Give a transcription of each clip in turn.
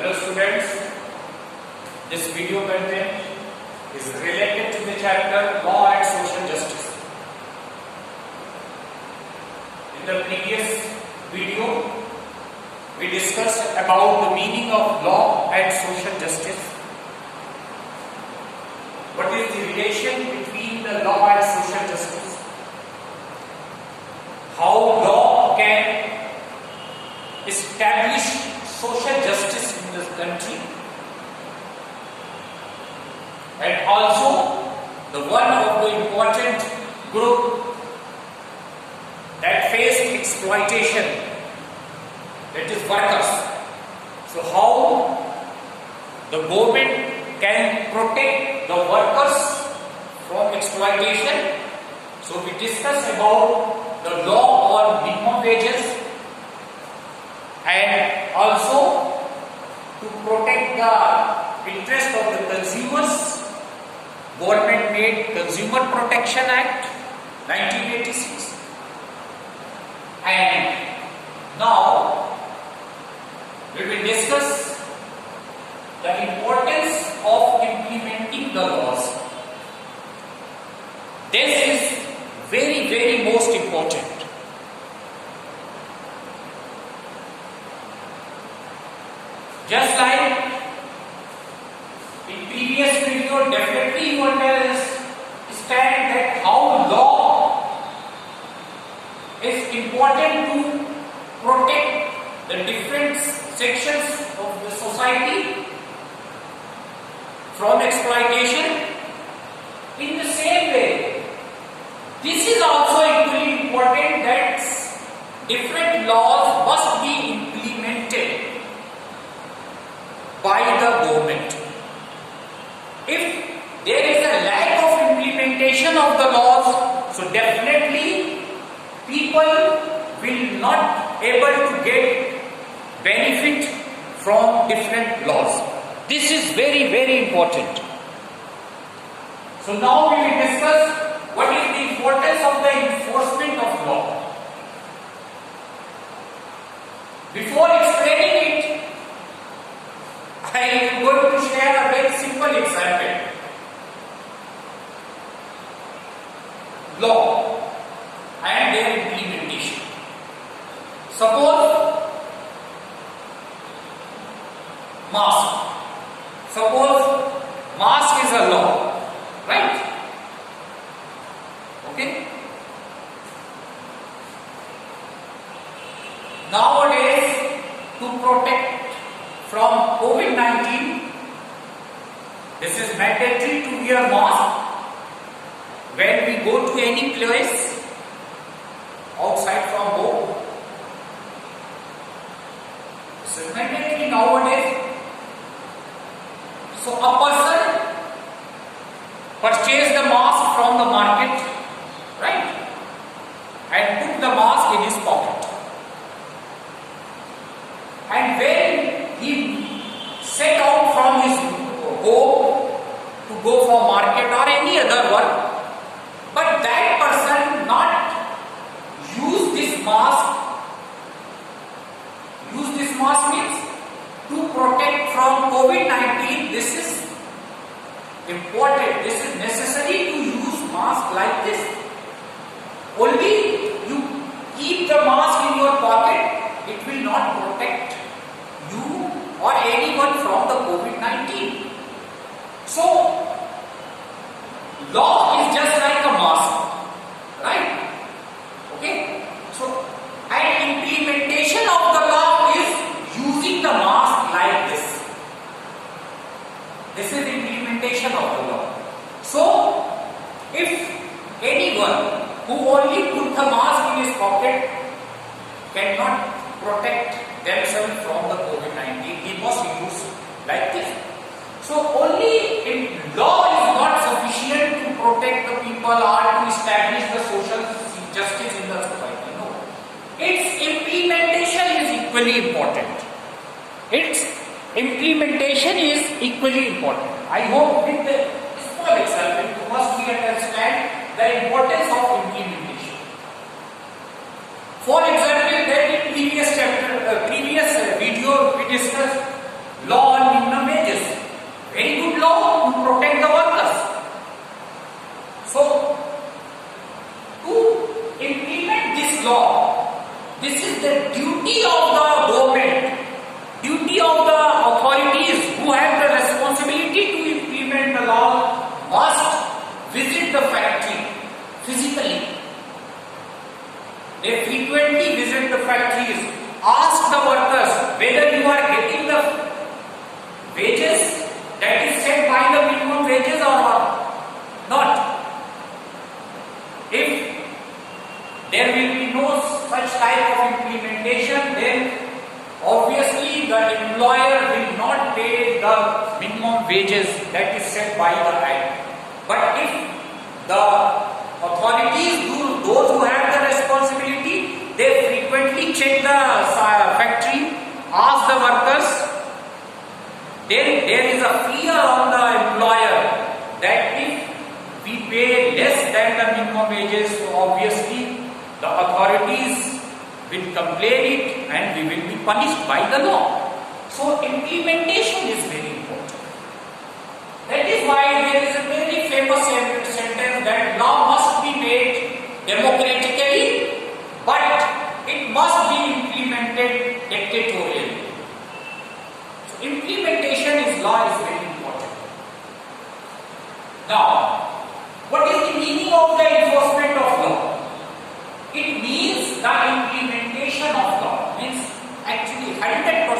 Hello students, this video content is related to the chapter Law and Social Justice. In the previous video, we discussed about the meaning of law and social justice. What is the relation between the law and social justice? How law can establish social justice in this country, and also the one of the important group that faced exploitation, that is workers. So how the government can protect the workers from exploitation? So we discussed about the law on minimum wages, and also to protect the interest of the consumers. Government made Consumer Protection Act 1986, and now we will discuss the importance of implementing the laws. This is very most important. Just like in previous video, definitely you understand that how law is important to protect the different sections of the society from exploitation. In the same way, this is also equally important that different laws must be implemented by the government. If there is a lack of implementation of the laws, so definitely people will not able to get benefit from different laws. This is very important. So now we will discuss what is the importance of the enforcement of law. Before explaining it, I am going to share a very simple example. Law and their implementation. Suppose mask. Suppose mask is a law, right? Okay. Nowadays, to protect from COVID-19, this is mandatory to wear mask when we go to any place outside from home. This is mandatory nowadays. So a person purchased the mask from the market, right, and put the mask in his pocket. And when he set out from his home to go for market or any other work, but that person not use this mask means to protect from COVID-19. This is important. This is necessary to use mask like this. Only you keep the mask in your pocket, it will not protect you or anyone from the COVID-19. So, law is just like a mask, right? Okay? So, and implementation of the law is using the mask like this. This is implementation of the law. So, if anyone who only put the mask in his pocket cannot protect themselves from the COVID-19, he must use like this. So only if law is not sufficient to protect the people or to establish the social justice in the society. No. Its implementation is equally important. Its implementation is equally important. I hope with the small example, first we understand the importance of implementation. For example, that in previous video we discussed law this law, this is the duty of the government, duty of the authorities who have the responsibility to implement the law must visit the factory physically. They frequently visit the factories, ask the workers whether you are getting the wages that is set by the minimum wages or not. If there will be no such type of implementation, then obviously the employer will not pay the minimum wages that is set by the Act. But if the authorities, those who have the responsibility, they frequently check the factory, ask the workers, then there is a fear on the employer that if we pay less than the minimum wages, so obviously the authorities will complain it and we will be punished by the law. So implementation is very important. That is why there is a very famous sentence that law must be made democratically, but it must be implemented dictatorially. So implementation is law is very important. Now, what is the meaning of the enforcement of law? It means the implementation of law. Means actually 100%.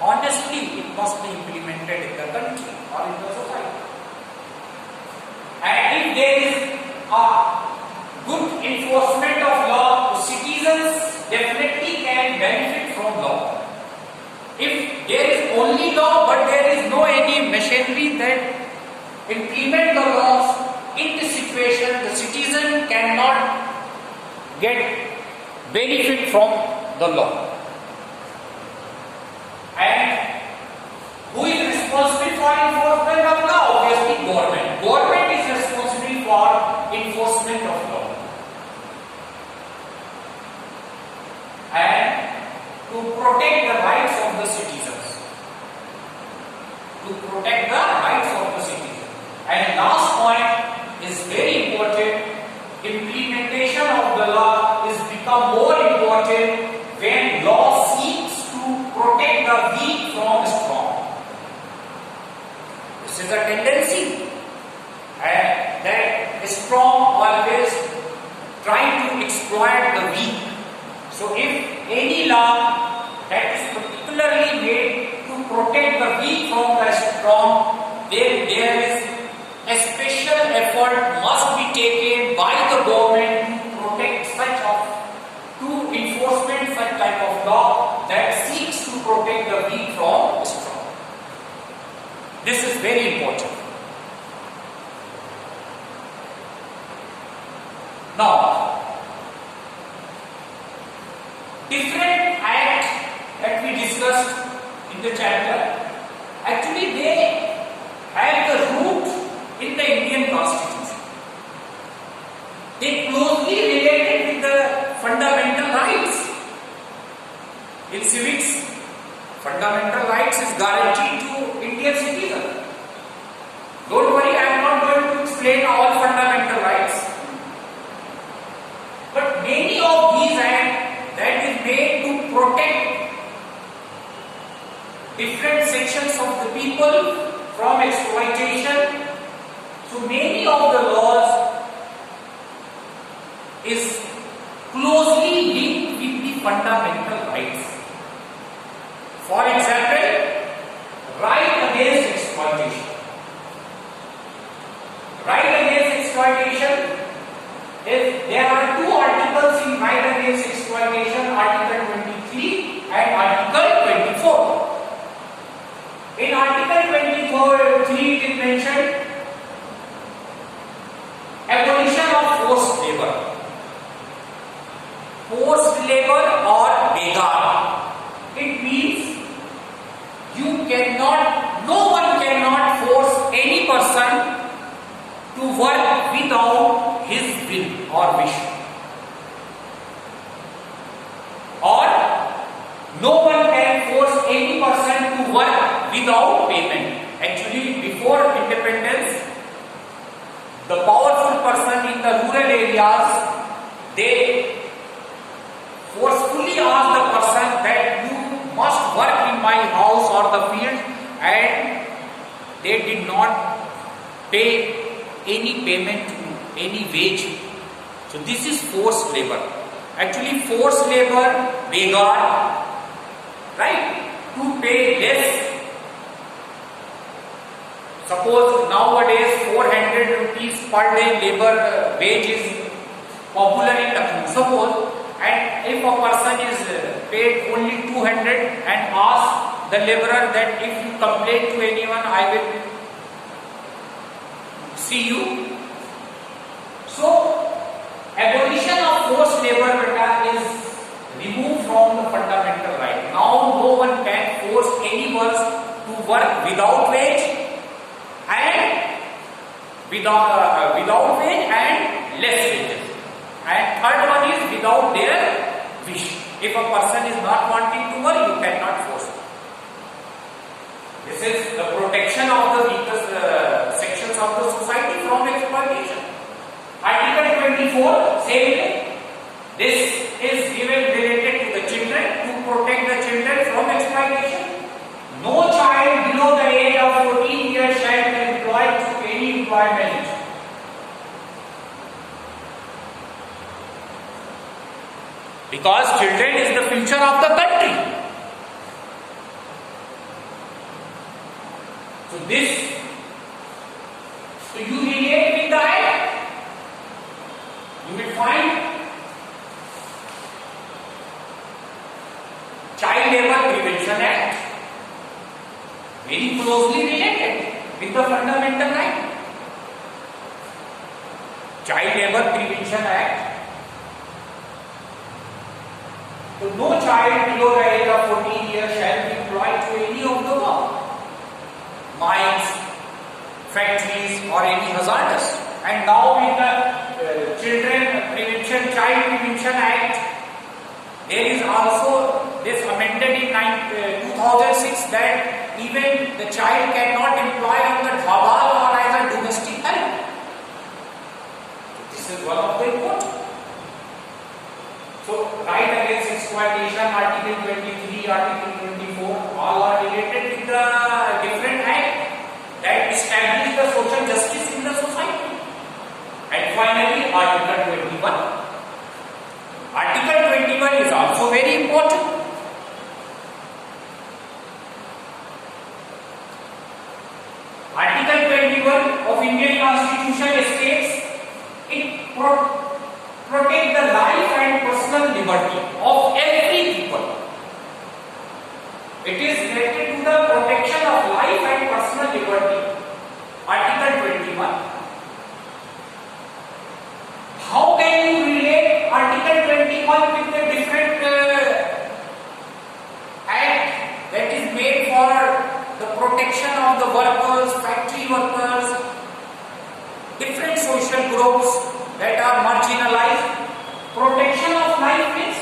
Honestly, it must be implemented in the country or in the society. And if there is a good enforcement of law, citizens definitely can benefit from law. If there is only law but there is no any machinery that implement the laws, in this situation the citizen cannot get benefit from the law. And who is responsible for enforcement of law? Obviously government. Government is responsible for enforcement of law. And to protect the rights of the citizens. To protect the rights of the citizens. And last point is very important. Implementation of the law is become more important when law seeks to protect the weak from strong. This is a tendency, and that strong always try to exploit the weak. So if any law that is particularly made to protect the weak from the strong, then there is a special effort must be taken by the government to protect to enforcement such type of law that seeks to protect the weak from strong. This is very important. Now, different acts that we discussed in the chapter, actually they have the root in the Indian Constitution. They closely related with the fundamental rights. In civics, fundamental rights is guaranteed to Indian citizens. Don't worry, I am not going to explain all fundamental rights. But many of these acts that is made to protect different sections of the people from exploitation. So many of the laws is closely linked with the fundamental rights. For example, right against exploitation. Right against exploitation is there are two articles in right against exploitation, Article 23 and Article 24. In Article 23 it is mentioned abolition of forced labor. Forced labor or begar. It means no one cannot force any person to work without his will or wish. Or no one can force any person to work without payment. Actually, before independence, the powerful person in the rural areas, they for the field and they did not pay any payment, any wage. So this is forced labor. Actually forced labor, begar, right, to pay less. Suppose nowadays 400 rupees per day labor wage is popular in Lucknow. Suppose, and if a person is paid only 200 and ask the laborer that if you complain to anyone, I will see you. So, abolition of forced labor is removed from the fundamental right. Now, no one can force anyone to work without wage and without wage and less wages. And third one is without their wish. If a person is not wanting to work, you cannot force him. This is the protection of the weakest sections of the society from exploitation. Article 24, same way. This is given related to the children, to protect the children from exploitation. No child below the age of 14 years shall be employed to any employment. Because children is the future of the country. So this, so you relate with the act, you will find Child Labour Prevention Act very closely related with the fundamental right. Child Labour Prevention Act. So no child below the age of 14 years shall be employed to any of the work, mines, factories or any hazardous. And now in the Child Prevention Act, there is also this amended in 2006 that even the child cannot employ on the dhaba or as a domestic help. This is one of the important. So, right against exploitation, Article 23, Article 24, all are related with the different act that establish the social justice in the society. And finally, Article 21. Article 21 is also very important. Article 21 of Indian Constitution states it protect the life and personal liberty of every people. It is related to the protection of life and personal liberty. Article 21. How can you relate Article 21 with the different act that is made for the protection of the workers, factory workers, different social groups that are marginalized? Protection of life is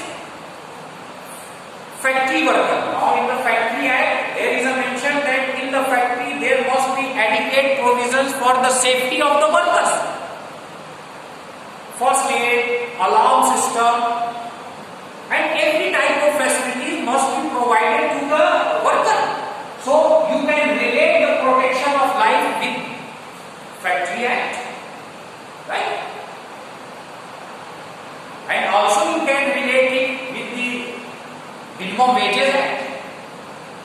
factory worker. Now in the Factory Act, there is a mention that in the factory there must be adequate provisions for the safety of the workers. First aid, alarm system, and every type of facilities must be provided to the worker. So you can relate the protection of life with Factory Act, right? And also you can relate it with the Minimum Wages Act,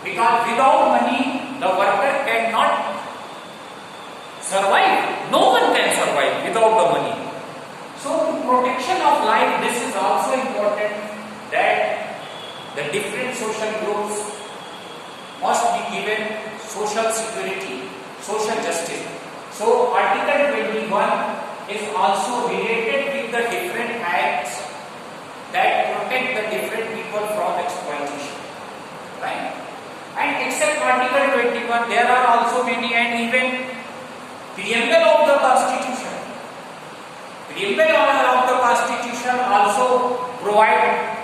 because without money the worker cannot survive. No one can survive without the money. So the protection of life, this is also important, that the different social groups must be given social security, social justice. So Article 21 is also related with the different acts that protect the different people from exploitation, right? And except Article 21, there are also many, and even preamble of the Constitution. Preamble of the Constitution also provide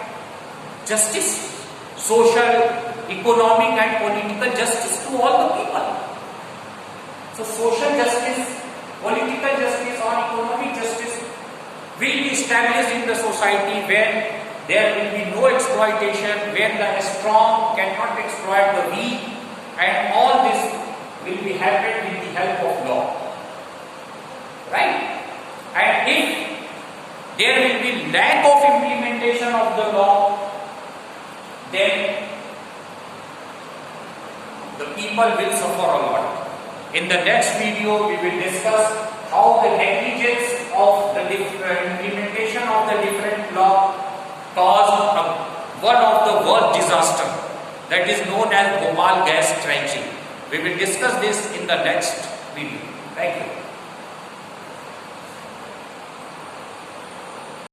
justice, social, economic and political justice to all the people. So social justice, political justice or economic justice will be established in the society when there will be no exploitation, when the strong cannot exploit the weak, and all this will be happened with the help of law, right? And if there will be lack of implementation of the law, then the people will suffer a lot. In the next video, we will discuss how the negligence of the implementation of the different law caused one of the worst disaster, that is known as Bhopal gas trenching. We will discuss this in the next video. Thank you.